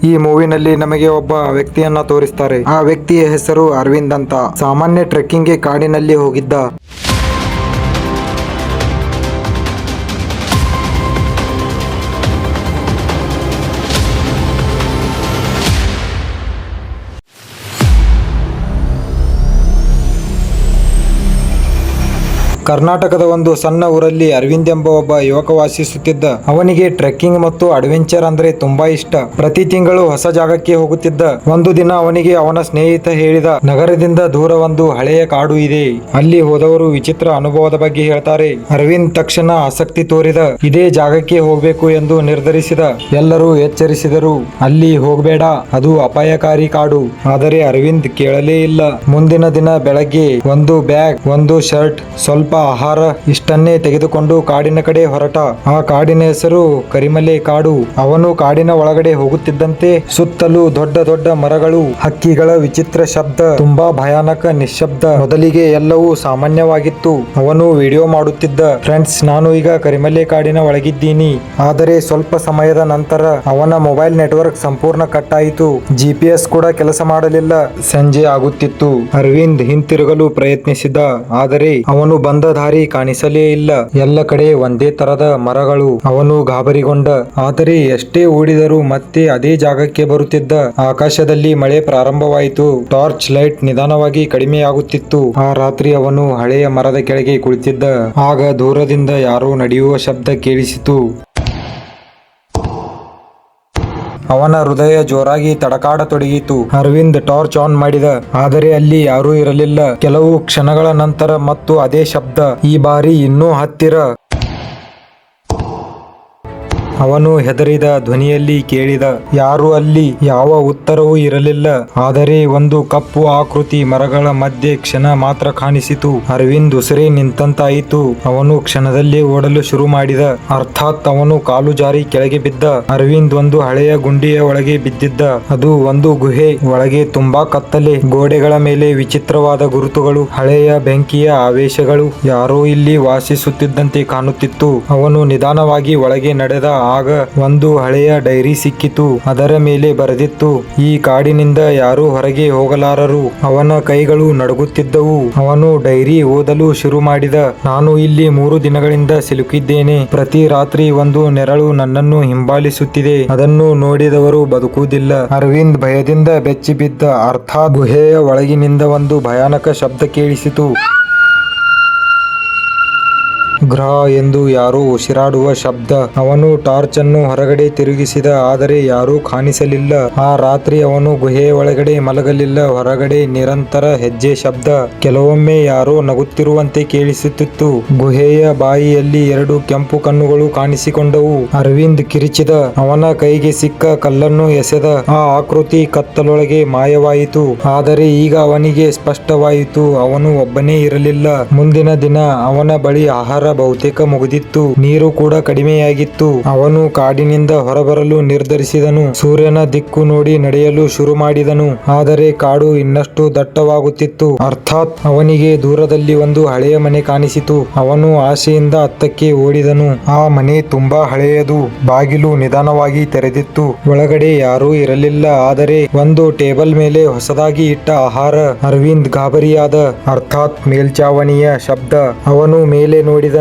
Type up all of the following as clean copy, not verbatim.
ಈ ಮೂವಿನಲ್ಲಿ ನಮಗೆ ಒಬ್ಬ ವ್ಯಕ್ತಿಯನ್ನ ತೋರಿಸ್ತಾರೆ. ಆ ವ್ಯಕ್ತಿಯ ಹೆಸರು ಅರವಿಂದ್ ಅಂತ. ಸಾಮಾನ್ಯ ಟ್ರೆಕ್ಕಿಂಗ್ಗೆ ಕಾಡಿನಲ್ಲಿ ಹೋಗಿದ್ದ. ಕರ್ನಾಟಕದ ಒಂದು ಸಣ್ಣ ಊರಲ್ಲಿ ಅರವಿಂದ್ ಎಂಬ ಒಬ್ಬ ಯುವಕ ವಾಸಿಸುತ್ತಿದ್ದ. ಅವನಿಗೆ ಟ್ರೆಕ್ಕಿಂಗ್ ಮತ್ತು ಅಡ್ವೆಂಚರ್ ಅಂದ್ರೆ ತುಂಬಾ ಇಷ್ಟ. ಪ್ರತಿ ತಿಂಗಳು ಹೊಸ ಜಾಗಕ್ಕೆ ಹೋಗುತ್ತಿದ್ದ. ಒಂದು ದಿನ ಅವನಿಗೆ ಅವನ ಸ್ನೇಹಿತ ಹೇಳಿದ, ನಗರದಿಂದ ದೂರ ಒಂದು ಹಳೆಯ ಕಾಡು ಇದೆ, ಅಲ್ಲಿ ಹೋದವರು ವಿಚಿತ್ರ ಅನುಭವದ ಬಗ್ಗೆ ಹೇಳ್ತಾರೆ. ಅರವಿಂದ್ ತಕ್ಷಣ ಆಸಕ್ತಿ ತೋರಿದ. ಇದೇ ಜಾಗಕ್ಕೆ ಹೋಗ್ಬೇಕು ಎಂದು ನಿರ್ಧರಿಸಿದ. ಎಲ್ಲರೂ ಎಚ್ಚರಿಸಿದರು, ಅಲ್ಲಿ ಹೋಗಬೇಡ, ಅದು ಅಪಾಯಕಾರಿ ಕಾಡು. ಆದರೆ ಅರವಿಂದ್ ಕೇಳಲೇ ಇಲ್ಲ. ಮುಂದಿನ ದಿನ ಬೆಳಗ್ಗೆ ಒಂದು ಬ್ಯಾಗ್, ಒಂದು ಶರ್ಟ್, ಸ್ವಲ್ಪ ಆಹಾರ ಇಷ್ಟನ್ನೇ ತೆಗೆದುಕೊಂಡು ಕಾಡಿನ ಕಡೆ ಹೊರಟ. ಆ ಕಾಡಿನ ಹೆಸರು ಕರಿಮಲೆ ಕಾಡು. ಅವನು ಕಾಡಿನ ಒಳಗಡೆ ಹೋಗುತ್ತಿದ್ದಂತೆ ಸುತ್ತಲೂ ದೊಡ್ಡ ದೊಡ್ಡ ಮರಗಳು, ಹಕ್ಕಿಗಳ ವಿಚಿತ್ರ ಶಬ್ದ, ತುಂಬಾ ಭಯಾನಕ ನಿಶ್ಶಬ್ದ. ಮೊದಲಿಗೆ ಎಲ್ಲವೂ ಸಾಮಾನ್ಯವಾಗಿತ್ತು. ಅವನು ವಿಡಿಯೋ ಮಾಡುತ್ತಿದ್ದ. ಫ್ರೆಂಡ್ಸ್, ನಾನು ಈಗ ಕರಿಮಲೆ ಕಾಡಿನ ಒಳಗಿದ್ದೀನಿ. ಆದರೆ ಸ್ವಲ್ಪ ಸಮಯದ ನಂತರ ಅವನ ಮೊಬೈಲ್ ನೆಟ್ವರ್ಕ್ ಸಂಪೂರ್ಣ ಕಟ್ ಆಯಿತು. GPS ಕೂಡ ಕೆಲಸ ಮಾಡಲಿಲ್ಲ. ಸಂಜೆ ಆಗುತ್ತಿತ್ತು. ಅರವಿಂದ್ ಹಿಂತಿರುಗಲು ಪ್ರಯತ್ನಿಸಿದ. ಆದರೆ ಅವನು ಬಂದ ದಾರಿ ಕಾಣಿಸಲೇ ಇಲ್ಲ. ಎಲ್ಲ ಕಡೆ ಒಂದೇ ತರದ ಮರಗಳು. ಅವನು ಗಾಬರಿಗೊಂಡ. ಆದರೆ ಎಷ್ಟೇ ಓಡಿದರೂ ಮತ್ತೆ ಅದೇ ಜಾಗಕ್ಕೆ ಬರುತ್ತಿದ್ದ. ಆಕಾಶದಲ್ಲಿ ಮಳೆ ಪ್ರಾರಂಭವಾಯಿತು. ಟಾರ್ಚ್ ಲೈಟ್ ನಿಧಾನವಾಗಿ ಕಡಿಮೆಯಾಗುತ್ತಿತ್ತು. ಆ ರಾತ್ರಿ ಅವನು ಹಳೆಯ ಮರದ ಕೆಳಗೆ ಕುಳಿತಿದ್ದ. ಆಗ ದೂರದಿಂದ ಯಾರೋ ನಡೆಯುವ ಶಬ್ದ ಕೇಳಿಸಿತು. ಅವನ ಹೃದಯ ಜೋರಾಗಿ ತಡಕಾಡತೊಡಗಿತು. ಅರವಿಂದ್ ಟಾರ್ಚ್ ಆನ್ ಮಾಡಿದ. ಆದರೆ ಅಲ್ಲಿ ಯಾರೂ ಇರಲಿಲ್ಲ. ಕೆಲವು ಕ್ಷಣಗಳ ನಂತರ ಮತ್ತು ಅದೇ ಶಬ್ದ, ಈ ಬಾರಿ ಇನ್ನೂ ಹತ್ತಿರ. ಅವನು ಹೆದರಿದ ಧ್ವನಿಯಲ್ಲಿ ಕೇಳಿದ, ಯಾರು ಅಲ್ಲಿ? ಯಾವ ಉತ್ತರವೂ ಇರಲಿಲ್ಲ. ಆದರೆ ಒಂದು ಕಪ್ಪು ಆಕೃತಿ ಮರಗಳ ಮಧ್ಯೆ ಕ್ಷಣ ಮಾತ್ರ ಕಾಣಿಸಿತು. ಅರವಿಂದ್ ಉಸಿರೇ ನಿಂತಂತಾಯಿತು. ಅವನು ಕ್ಷಣದಲ್ಲೇ ಓಡಲು ಶುರು ಮಾಡಿದ. ಅರ್ಥಾತ್ ಅವನು ಕಾಲು ಜಾರಿ ಕೆಳಗೆ ಬಿದ್ದ. ಅರವಿಂದ್ ಒಂದು ಹಳೆಯ ಗುಂಡಿಯ ಒಳಗೆ ಬಿದ್ದಿದ್ದ. ಅದು ಒಂದು ಗುಹೆ. ಒಳಗೆ ತುಂಬಾ ಕತ್ತಲೆ. ಗೋಡೆಗಳ ಮೇಲೆ ವಿಚಿತ್ರವಾದ ಗುರುತುಗಳು, ಹಳೆಯ ಬೆಂಕಿಯ ಆವೇಶಗಳು. ಯಾರೋ ಇಲ್ಲಿ ವಾಸಿಸುತ್ತಿದ್ದಂತೆ ಕಾಣುತ್ತಿತ್ತು. ಅವನು ನಿಧಾನವಾಗಿ ಒಳಗೆ ನಡೆದ. ಆಗ ಒಂದು ಹಳೆಯ ಡೈರಿ ಸಿಕ್ಕಿತು. ಅದರ ಮೇಲೆ ಬರೆದಿತ್ತು, ಈ ಕಾಡಿನಿಂದ ಯಾರೂ ಹೊರಗೆ ಹೋಗಲಾರರು. ಅವನ ಕೈಗಳು ನಡುಗುತ್ತಿದ್ದವು. ಅವನು ಡೈರಿ ಓದಲು ಶುರು ಮಾಡಿದ. ನಾನು ಇಲ್ಲಿ 3 ದಿನಗಳಿಂದ ಸಿಲುಕಿದ್ದೇನೆ. ಪ್ರತಿ ರಾತ್ರಿ ಒಂದು ನೆರಳು ನನ್ನನ್ನು ಹಿಂಬಾಲಿಸುತ್ತಿದೆ. ಅದನ್ನು ನೋಡಿದವರು ಬದುಕುವುದಿಲ್ಲ. ಅರವಿಂದ್ ಭಯದಿಂದ ಬೆಚ್ಚಿ ಬಿದ್ದ. ಅರ್ಥಾತ್ ಗುಹೆಯ ಒಳಗಿನಿಂದ ಒಂದು ಭಯಾನಕ ಶಬ್ದ ಕೇಳಿಸಿತು. ಗ್ರಹ ಎಂದು ಯಾರೋ ಉಸಿರಾಡುವ ಶಬ್ದ. ಅವನು ಟಾರ್ಚ್ ಅನ್ನು ಹೊರಗಡೆ ತಿರುಗಿಸಿದ. ಆದರೆ ಯಾರೂ ಕಾಣಿಸಲಿಲ್ಲ. ಆ ರಾತ್ರಿ ಅವನು ಗುಹೆಯ ಒಳಗಡೆ ಮಲಗಲಿಲ್ಲ. ಹೊರಗಡೆ ನಿರಂತರ ಹೆಜ್ಜೆ ಶಬ್ದ. ಕೆಲವೊಮ್ಮೆ ಯಾರೋ ನಗುತ್ತಿರುವಂತೆ ಕೇಳಿಸುತ್ತಿತ್ತು. ಗುಹೆಯ ಬಾಯಿಯಲ್ಲಿ 2 ಕೆಂಪು ಕಣ್ಣುಗಳು ಕಾಣಿಸಿಕೊಂಡವು. ಅರವಿಂದ್ ಕಿರಿಚಿದ. ಅವನ ಕೈಗೆ ಸಿಕ್ಕ ಕಲ್ಲನ್ನು ಎಸೆದ. ಆ ಆಕೃತಿ ಕತ್ತಲೊಳಗೆ ಮಾಯವಾಯಿತು. ಆದರೆ ಈಗ ಅವನಿಗೆ ಸ್ಪಷ್ಟವಾಯಿತು, ಅವನು ಒಬ್ಬನೇ ಇರಲಿಲ್ಲ. ಮುಂದಿನ ದಿನ ಅವನ ಬಳಿ ಆಹಾರ ಬಹುತೇಕ ಮುಗಿದಿತ್ತು. ನೀರು ಕೂಡ ಕಡಿಮೆಯಾಗಿತ್ತು. ಅವನು ಕಾಡಿನಿಂದ ಹೊರಬರಲು ನಿರ್ಧರಿಸಿದನು. ಸೂರ್ಯನ ದಿಕ್ಕು ನೋಡಿ ನಡೆಯಲು ಶುರು ಮಾಡಿದನು. ಆದರೆ ಕಾಡು ಇನ್ನಷ್ಟು ದಟ್ಟವಾಗುತ್ತಿತ್ತು. ಅರ್ಥಾತ್ ಅವನಿಗೆ ದೂರದಲ್ಲಿ ಒಂದು ಹಳೆಯ ಮನೆ ಕಾಣಿಸಿತು. ಅವನು ಆಸೆಯಿಂದ ಅತ್ತಕ್ಕೆ ಓಡಿದನು. ಆ ಮನೆ ತುಂಬಾ ಹಳೆಯದು. ಬಾಗಿಲು ನಿಧಾನವಾಗಿ ತೆರೆದಿತ್ತು. ಒಳಗಡೆ ಯಾರೂ ಇರಲಿಲ್ಲ. ಆದರೆ ಒಂದು ಟೇಬಲ್ ಮೇಲೆ ಹೊಸದಾಗಿ ಇಟ್ಟ ಆಹಾರ. ಅರವಿಂದ್ ಗಾಬರಿಯಾದ. ಅರ್ಥಾತ್ ಮೇಲ್ಚಾವಣಿಯ ಶಬ್ದ. ಅವನು ಮೇಲೆ ನೋಡಿದ.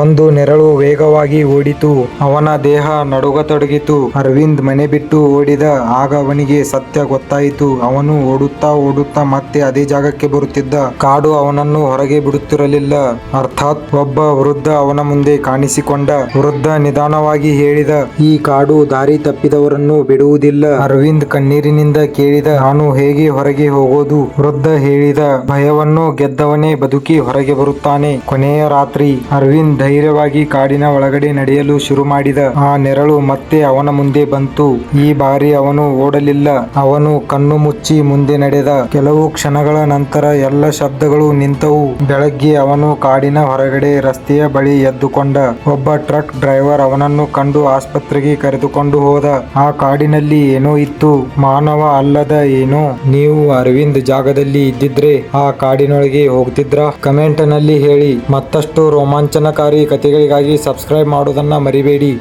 ಒಂದು ನೆರಳು ವೇಗವಾಗಿ ಓಡಿತು. ಅವನ ದೇಹ ನಡುಗತೊಡಗಿತು. ಅರವಿಂದ್ ಮನೆ ಬಿಟ್ಟು ಓಡಿದ. ಆಗ ಅವನಿಗೆ ಸತ್ಯ ಗೊತ್ತಾಯಿತು. ಅವನು ಓಡುತ್ತಾ ಮತ್ತೆ ಅದೇ ಜಾಗಕ್ಕೆ ಬರುತ್ತಿದ್ದ. ಕಾಡು ಅವನನ್ನು ಹೊರಗೆ ಬಿಡುತ್ತಿರಲಿಲ್ಲ. ಅರ್ಥಾತ್ ಒಬ್ಬ ವೃದ್ಧ ಅವನ ಮುಂದೆ ಕಾಣಿಸಿಕೊಂಡ. ವೃದ್ಧ ನಿಧಾನವಾಗಿ ಹೇಳಿದ, ಈ ಕಾಡು ದಾರಿ ತಪ್ಪಿದವರನ್ನು ಬಿಡುವುದಿಲ್ಲ. ಅರವಿಂದ್ ಕಣ್ಣೀರಿನಿಂದ ಕೇಳಿದ, ನಾನು ಹೇಗೆ ಹೊರಗೆ ಹೋಗೋದು? ವೃದ್ಧ ಹೇಳಿದ, ಭಯವನ್ನು ಗೆದ್ದವನೇ ಬದುಕಿ ಹೊರಗೆ ಬರುತ್ತಾನೆ. ಕೊನೆಯ ರಾತ್ರಿ ಅರವಿಂದ್ ಧೈರ್ಯವಾಗಿ ಕಾಡಿನ ಒಳಗಡೆ ನಡೆಯಲು ಶುರು ಮಾಡಿದ. ಆ ನೆರಳು ಮತ್ತೆ ಅವನ ಮುಂದೆ ಬಂತು. ಈ ಬಾರಿ ಅವನು ಓಡಲಿಲ್ಲ. ಅವನು ಕಣ್ಣು ಮುಚ್ಚಿ ಮುಂದೆ ನಡೆದ. ಕೆಲವು ಕ್ಷಣಗಳ ನಂತರ ಎಲ್ಲ ಶಬ್ದಗಳು ನಿಂತವು. ಬೆಳಗ್ಗೆ ಅವನು ಕಾಡಿನ ಹೊರಗಡೆ ರಸ್ತೆಯ ಬಳಿ ಎದ್ದುಕೊಂಡ. ಒಬ್ಬ ಟ್ರಕ್ ಡ್ರೈವರ್ ಅವನನ್ನು ಕಂಡು ಆಸ್ಪತ್ರೆಗೆ ಕರೆದುಕೊಂಡು ಹೋದ. ಆ ಕಾಡಿನಲ್ಲಿ ಏನೋ ಇತ್ತು, ಮಾನವ ಅಲ್ಲದ ಏನೋ. ನೀವು ಅರವಿಂದ್ ಜಾಗದಲ್ಲಿ ಇದ್ದಿದ್ರೆ ಆ ಕಾಡಿನೊಳಗೆ ಹೋಗ್ತಿದ್ರಾ? ಕಮೆಂಟ್ ನಲ್ಲಿ ಹೇಳಿ. ಮತ್ತಷ್ಟು ರೋಮಾಂಚನಕಾರಿ ಕಥೆಗಳಿಗಾಗಿ ಸಬ್ಸ್ಕ್ರೈಬ್ ಮಾಡೋದನ್ನ ಮರಿಬೇಡಿ.